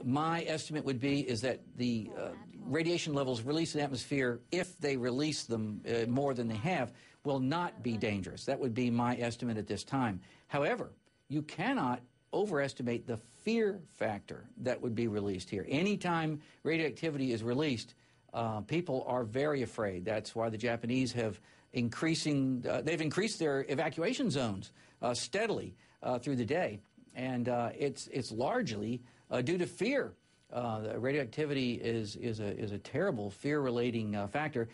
My estimate would be is that the radiation levels released in the atmosphere, if they release them more than they have, will not be dangerous. That would be my estimate at this time. However, you cannot overestimate the fear factor that would be released here. Anytime radioactivity is released, people are very afraid. That's why the Japanese have they've increased their evacuation zones steadily through the day. And it's largely due to fear. The radioactivity is a terrible fear-relating factor.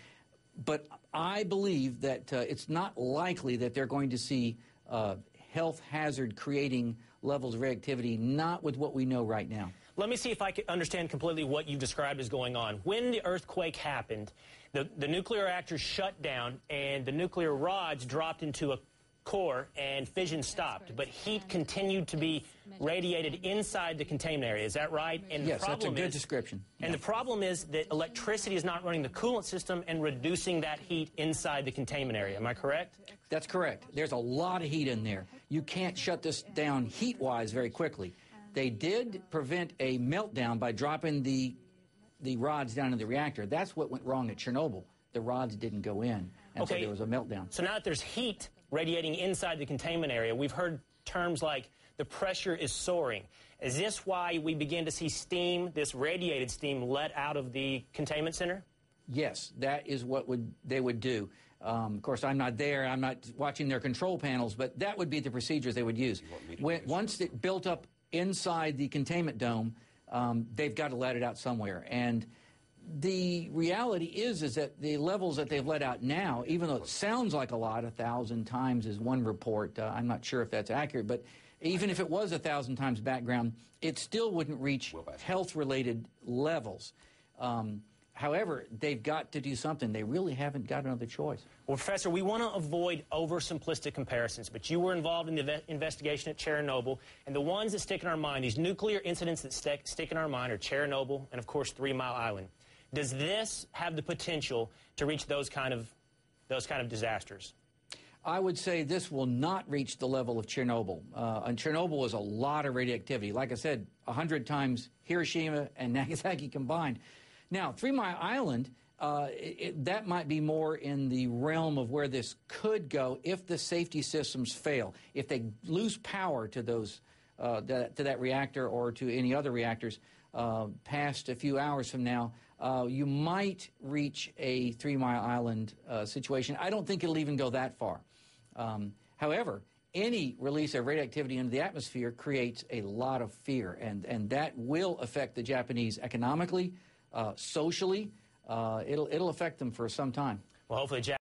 But I believe that it's not likely that they're going to see health hazard creating levels of radioactivity, not with what we know right now. Let me see if I can understand completely what you've described as going on. When the earthquake happened, the nuclear reactors shut down and the nuclear rods dropped into a core and fission stopped, but heat continued to be radiated inside the containment area. Is that right? And yes, that's a good description. And the problem is that electricity is not running the coolant system and reducing that heat inside the containment area. Am I correct? That's correct. There's a lot of heat in there. You can't shut this down heat-wise very quickly. They did prevent a meltdown by dropping the rods down in the reactor. That's what went wrong at Chernobyl. The rods didn't go in, and so there was a meltdown. So now that there's heat radiating inside the containment area, we've heard terms like the pressure is soaring. Is this why we begin to see steam, this radiated steam, let out of the containment center? Yes, that is what they would do. Of course, I'm not there. I'm not watching their control panels, but that would be the procedures they would use. Once it built up inside the containment dome, they've got to let it out somewhere. And the reality is that the levels that they've let out now, even though it sounds like a lot, 1,000 times is one report. I'm not sure if that's accurate, but even if it was 1,000 times background, it still wouldn't reach health-related levels. However, they've got to do something. They really haven't got another choice. Well, Professor, we want to avoid oversimplistic comparisons, but you were involved in the investigation at Chernobyl, and the ones that stick in our mind, these nuclear incidents that stick in our mind are Chernobyl and, of course, 3 Mile Island. Does this have the potential to reach those kind of disasters? I would say this will not reach the level of Chernobyl. And Chernobyl was a lot of radioactivity. Like I said, 100 times Hiroshima and Nagasaki combined. Now, 3 Mile Island, that might be more in the realm of where this could go if the safety systems fail. If they lose power to those to that reactor or to any other reactors past a few hours from now, you might reach a 3 Mile Island situation. I don't think it'll even go that far. However, any release of radioactivity into the atmosphere creates a lot of fear, and that will affect the Japanese economically, socially. It'll affect them for some time. Well, hopefully,